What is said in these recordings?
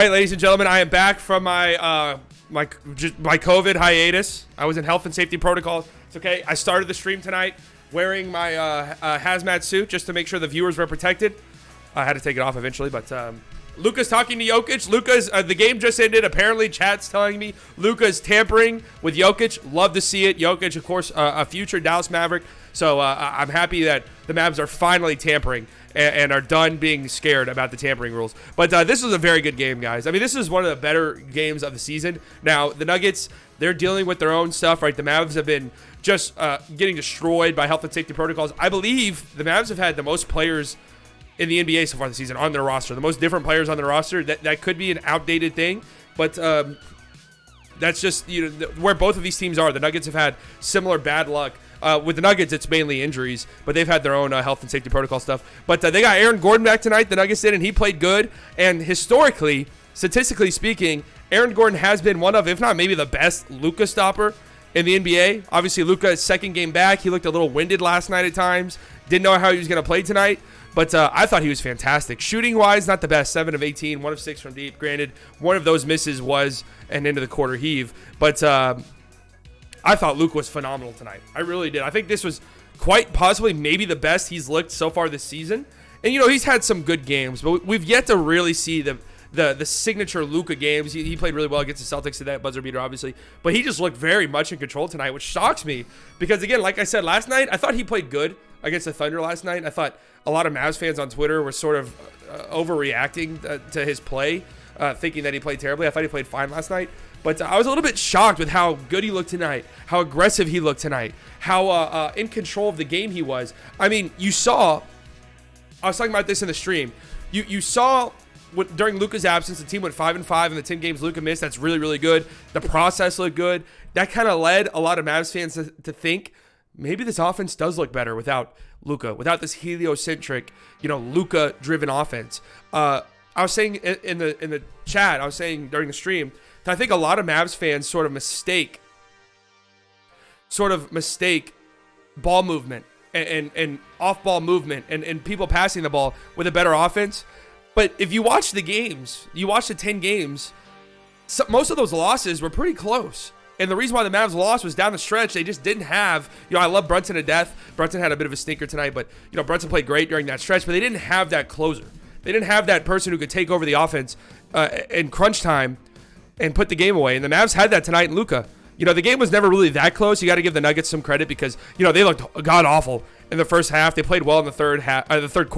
All right, ladies and gentlemen, I am back from my COVID hiatus. I was in health and safety protocols. It's okay. I started the stream tonight wearing my hazmat suit just to make sure the viewers were protected. I had to take it off eventually, but Luka's talking to Jokic. The game just ended. Apparently, chat's telling me Luka's tampering with Jokic. Love to see it. Jokic, of course, a future Dallas Maverick. So I'm happy that the Mavs are finally tampering and are done being scared about the tampering rules. But this was a very good game, guys. I mean, this is one of the better games of the season. Now, the Nuggets, they're dealing with their own stuff, right? The Mavs have been just getting destroyed by health and safety protocols. I believe the Mavs have had the most players in the NBA so far this season on their roster. The most different players on their roster. That could be an outdated thing, but that's just where both of these teams are. The Nuggets have had similar bad luck. With the Nuggets, it's mainly injuries, but they've had their own health and safety protocol stuff. But they got Aaron Gordon back tonight. The Nuggets did, and he played good. And historically, statistically speaking, Aaron Gordon has been one of, if not maybe the best Luka stopper in the NBA. Obviously, Luka's second game back. He looked a little winded last night at times. Didn't know how he was going to play tonight. But I thought he was fantastic. Shooting-wise, not the best. 7 of 18, 1 of 6 from deep. Granted, one of those misses was an into the quarter heave. But I thought Luka was phenomenal tonight. I really did. I think this was quite possibly maybe the best he's looked so far this season. And, he's had some good games, but we've yet to really see the signature Luka games. He played really well against the Celtics in that buzzer beater, obviously. But he just looked very much in control tonight, which shocks me. Because, again, like I said last night, I thought he played good against the Thunder last night. I thought a lot of Mavs fans on Twitter were sort of overreacting to his play, thinking that he played terribly. I thought he played fine last night. But I was a little bit shocked with how good he looked tonight, how aggressive he looked tonight, how in control of the game he was. I mean, I was talking about this in the stream. You saw during Luka's absence, the team went 5-5 in the 10 games Luka missed. That's really, really good. The process looked good. That kind of led a lot of Mavs fans to think maybe this offense does look better without Luka, without this heliocentric, Luka-driven offense. I was saying in the chat, I was saying during the stream, I think a lot of Mavs fans sort of mistake ball movement and off-ball movement and people passing the ball with a better offense. But if you watch the games, you watch the 10 games, most of those losses were pretty close. And the reason why the Mavs lost was down the stretch. They just didn't have, I love Brunson to death. Brunson had a bit of a stinker tonight, but, Brunson played great during that stretch, but they didn't have that closer. They didn't have that person who could take over the offense in crunch time and put the game away. And the Mavs had that tonight in Luka. The game was never really that close. You got to give the Nuggets some credit because, they looked god-awful in the first half. They played well in the third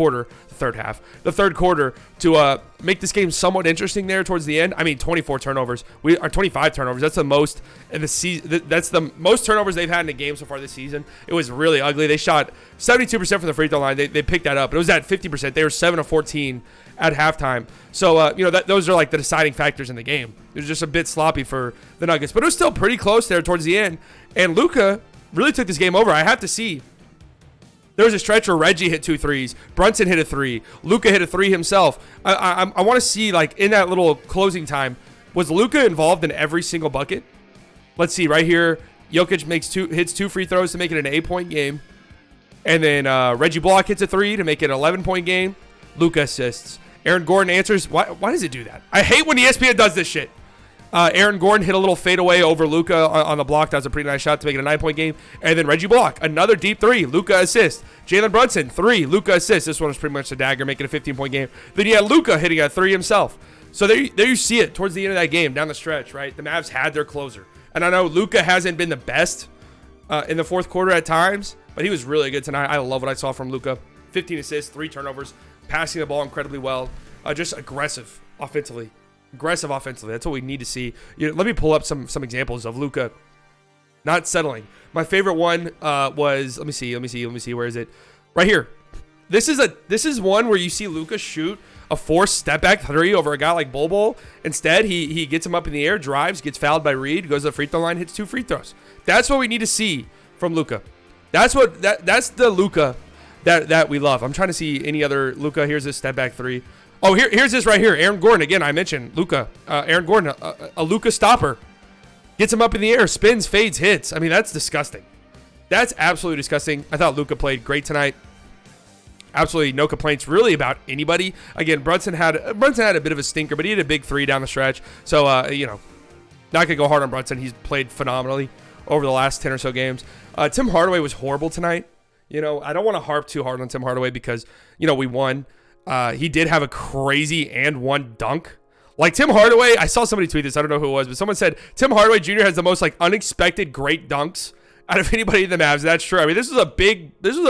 quarter to make this game somewhat interesting there towards the end. I mean, 24 turnovers. 25 turnovers. That's the most in the season. That's the most turnovers they've had in a game so far this season. It was really ugly. They shot 72% from the free throw line. They picked that up. It was at 50%. They were 7 of 14 at halftime. So, those are like the deciding factors in the game. It was just a bit sloppy for the Nuggets. But it was still pretty close there towards the end. And Luka really took this game over. I have to see. There was a stretch where Reggie hit 2 threes. Brunson hit a 3. Luka hit a 3 himself. I want to see, like, in that little closing time, was Luka involved in every single bucket? Let's see. Right here, Jokic hits 2 free throws to make it an 8-point game. And then Reggie Block hits a 3 to make it an 11-point game. Luka assists. Aaron Gordon answers. Why does it do that? I hate when ESPN does this shit. Aaron Gordon hit a little fadeaway over Luka on the block. That was a pretty nice shot to make it a 9-point game. And then Reggie Block, another deep 3. Luka assist. Jalen Brunson, 3. Luka assist. This one was pretty much a dagger, making a 15-point game. Then you had Luka hitting a 3 himself. So there you see it towards the end of that game, down the stretch, right? The Mavs had their closer. And I know Luka hasn't been the best in the fourth quarter at times, but he was really good tonight. I love what I saw from Luka. 15 assists, 3 turnovers, passing the ball incredibly well. Just aggressive offensively. That's what we need to see. Let me pull up some examples of Luka not settling. My favorite one was, let me see. Where is it? Right here. This is one where you see Luka shoot a forced step back 3 over a guy like Bol. Instead, he gets him up in the air, drives, gets fouled by Reed, goes to the free throw line, hits 2 free throws. That's what we need to see from Luka. That's the Luka that we love. I'm trying to see any other Luka. Here's this step back 3. Oh, here's this right here. Aaron Gordon, again, I mentioned Luka. Aaron Gordon, a Luka stopper. Gets him up in the air, spins, fades, hits. I mean, that's disgusting. That's absolutely disgusting. I thought Luka played great tonight. absolutely no complaints really about anybody. Again, Brunson had a bit of a stinker, but he had a big 3 down the stretch. So, not going to go hard on Brunson. He's played phenomenally over the last 10 or so games. Tim Hardaway was horrible tonight. I don't want to harp too hard on Tim Hardaway because, we won. He did have a crazy and one dunk. Like Tim Hardaway, I saw somebody tweet this. I don't know who it was, but someone said Tim Hardaway Jr. has the most unexpected great dunks out of anybody in the Mavs. That's true. I mean, this was a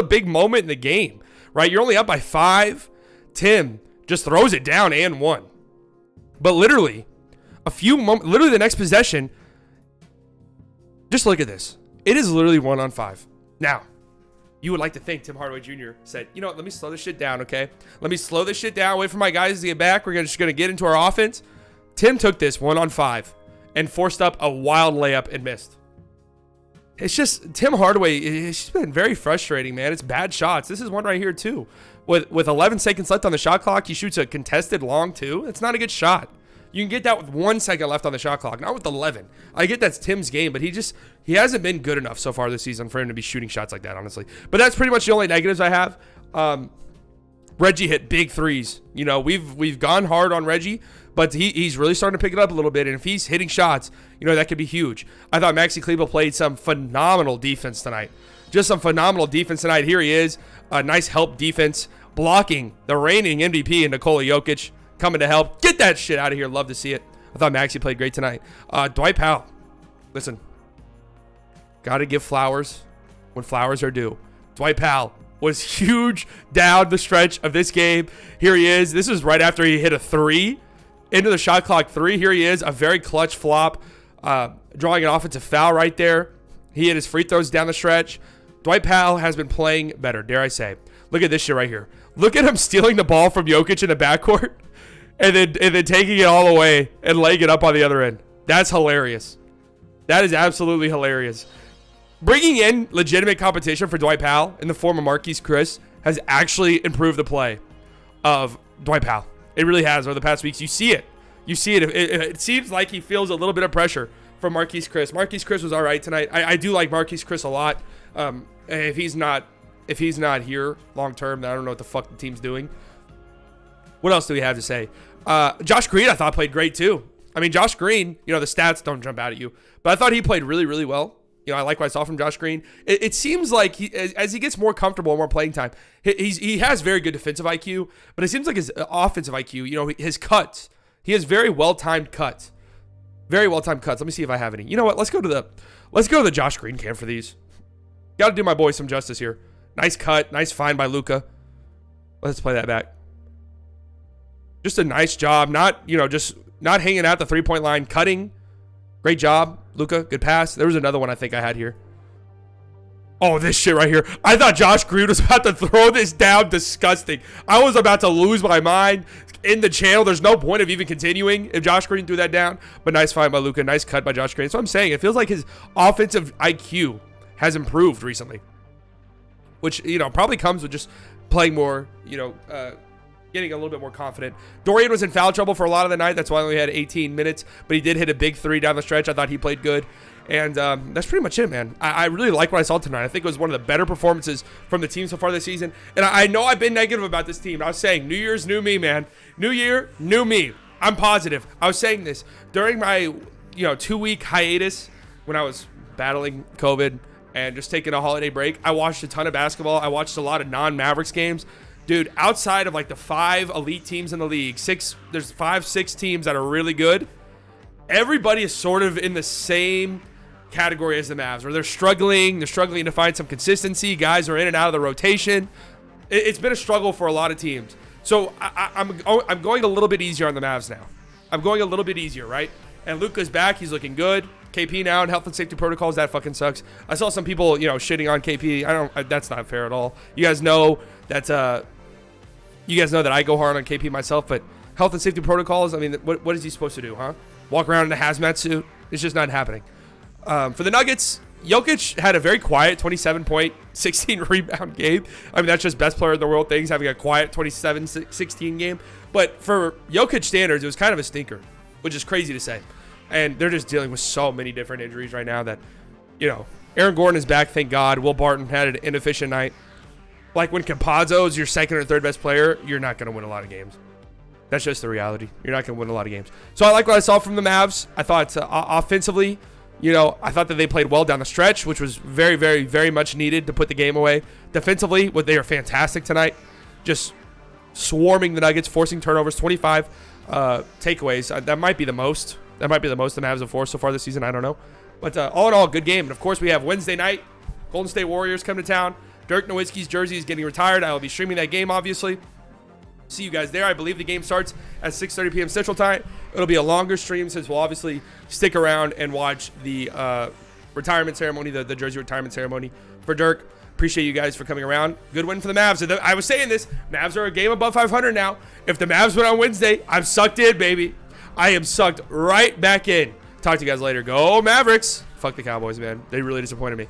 big moment in the game, right? You're only up by 5. Tim just throws it down and one. But literally, literally the next possession, just look at this. It is literally 1-on-5. Now, you would like to think Tim Hardaway Jr. said, let me slow this shit down, okay? Let me slow this shit down, wait for my guys to get back. We're just going to get into our offense. Tim took this 1-on-5 and forced up a wild layup and missed. It's just, Tim Hardaway, it's been very frustrating, man. It's bad shots. This is one right here, too. With 11 seconds left on the shot clock, he shoots a contested long, too. It's not a good shot. You can get that with 1 second left on the shot clock, not with 11. I get that's Tim's game, but he hasn't been good enough so far this season for him to be shooting shots like that, honestly. But that's pretty much the only negatives I have. Reggie hit big threes. We've gone hard on Reggie, but he's really starting to pick it up a little bit. And if he's hitting shots, that could be huge. I thought Maxi Kleber played some phenomenal defense tonight. Just some phenomenal defense tonight. Here he is. A nice help defense, blocking the reigning MVP in Nikola Jokic. Coming to help. Get that shit out of here. Love to see it. I thought Maxey played great tonight. Dwight Powell. Listen. Got to give flowers when flowers are due. Dwight Powell was huge down the stretch of this game. Here he is. This is right after he hit a 3. Into the shot clock 3. Here he is. A very clutch flop. Drawing an offensive foul right there. He hit his free throws down the stretch. Dwight Powell has been playing better, dare I say. Look at this shit right here. Look at him stealing the ball from Jokic in the backcourt. And then taking it all away and laying it up on the other end. That's hilarious. That is absolutely hilarious. Bringing in legitimate competition for Dwight Powell in the form of Marquise Chris has actually improved the play of Dwight Powell. It really has over the past weeks. You see it. It seems like he feels a little bit of pressure from Marquise Chris. Marquise Chris was all right tonight. I do like Marquise Chris a lot. If he's not here long term, then I don't know what the fuck the team's doing. What else do we have to say? Josh Green, I thought, played great too. I mean, Josh Green, the stats don't jump out at you, but I thought he played really, really well. I like what I saw from Josh Green. It seems like as he gets more comfortable, more playing time, he has very good defensive IQ, but it seems like his offensive IQ, his cuts, he has very well-timed cuts. Very well-timed cuts. Let me see if I have any. You know what? Let's go to the Josh Green cam for these. Got to do my boy some justice here. Nice cut, nice find by Luka. Let's play that back. Just a nice job, just not hanging out the three-point line, cutting. Great job, Luka. Good pass. There was another one I think I had here. Oh, this shit right here. I thought Josh Green was about to throw this down. Disgusting. I was about to lose my mind in the channel. There's no point of even continuing if Josh Green threw that down. But nice find by Luka. Nice cut by Josh Green. So I'm saying it feels like his offensive IQ has improved recently, which probably comes with just playing more. Getting a little bit more confident. Dorian was in foul trouble for a lot of the night. That's why he only had 18 minutes. But he did hit a big 3 down the stretch. I thought he played good. And that's pretty much it, man. I really like what I saw tonight. I think it was one of the better performances from the team so far this season. And I know I've been negative about this team. I was saying, New Year's new me, man. New year, new me. I'm positive. I was saying this during my 2-week hiatus when I was battling COVID and just taking a holiday break. I watched a ton of basketball. I watched a lot of non-Mavericks games. Dude, outside of the 5 elite teams in the league, there's 5-6 teams that are really good. Everybody is sort of in the same category as the Mavs, where they're struggling to find some consistency. Guys are in and out of the rotation. It's been a struggle for a lot of teams. So I'm going a little bit easier on the Mavs now. I'm going a little bit easier, right? And Luka's back. He's looking good. KP now in health and safety protocols. That fucking sucks. I saw some people, shitting on KP. That's not fair at all. You guys know that. You guys know that I go hard on KP myself, but health and safety protocols. I mean, what is he supposed to do, huh? Walk around in a hazmat suit? It's just not happening. For the Nuggets, Jokic had a very quiet 27-point, 16-rebound game. I mean, that's just best player in the world things, having a quiet 27-16 game. But for Jokic standards, it was kind of a stinker, which is crazy to say. And they're just dealing with so many different injuries right now that, Aaron Gordon is back, thank God. Will Barton had an inefficient night. like when Campazzo is your second or third best player, you're not going to win a lot of games. That's just the reality. You're not going to win a lot of games. So I like what I saw from the Mavs. I thought offensively, I thought that they played well down the stretch, which was very, very, very much needed to put the game away. Defensively, they are fantastic tonight. Just swarming the Nuggets, forcing turnovers, 25 takeaways. That might be the most. That might be the most the Mavs have forced so far this season. I don't know. But all in all, good game. And, of course, we have Wednesday night. Golden State Warriors come to town. Dirk Nowitzki's jersey is getting retired. I will be streaming that game, obviously. See you guys there. I believe the game starts at 6:30 p.m. Central Time. It'll be a longer stream since we'll obviously stick around and watch the retirement ceremony, the jersey retirement ceremony for Dirk. Appreciate you guys for coming around. Good win for the Mavs. I was saying this. Mavs are a game above 500 now. If the Mavs win on Wednesday, I'm sucked in, baby. I am sucked right back in. Talk to you guys later. Go Mavericks. Fuck the Cowboys, man. They really disappointed me.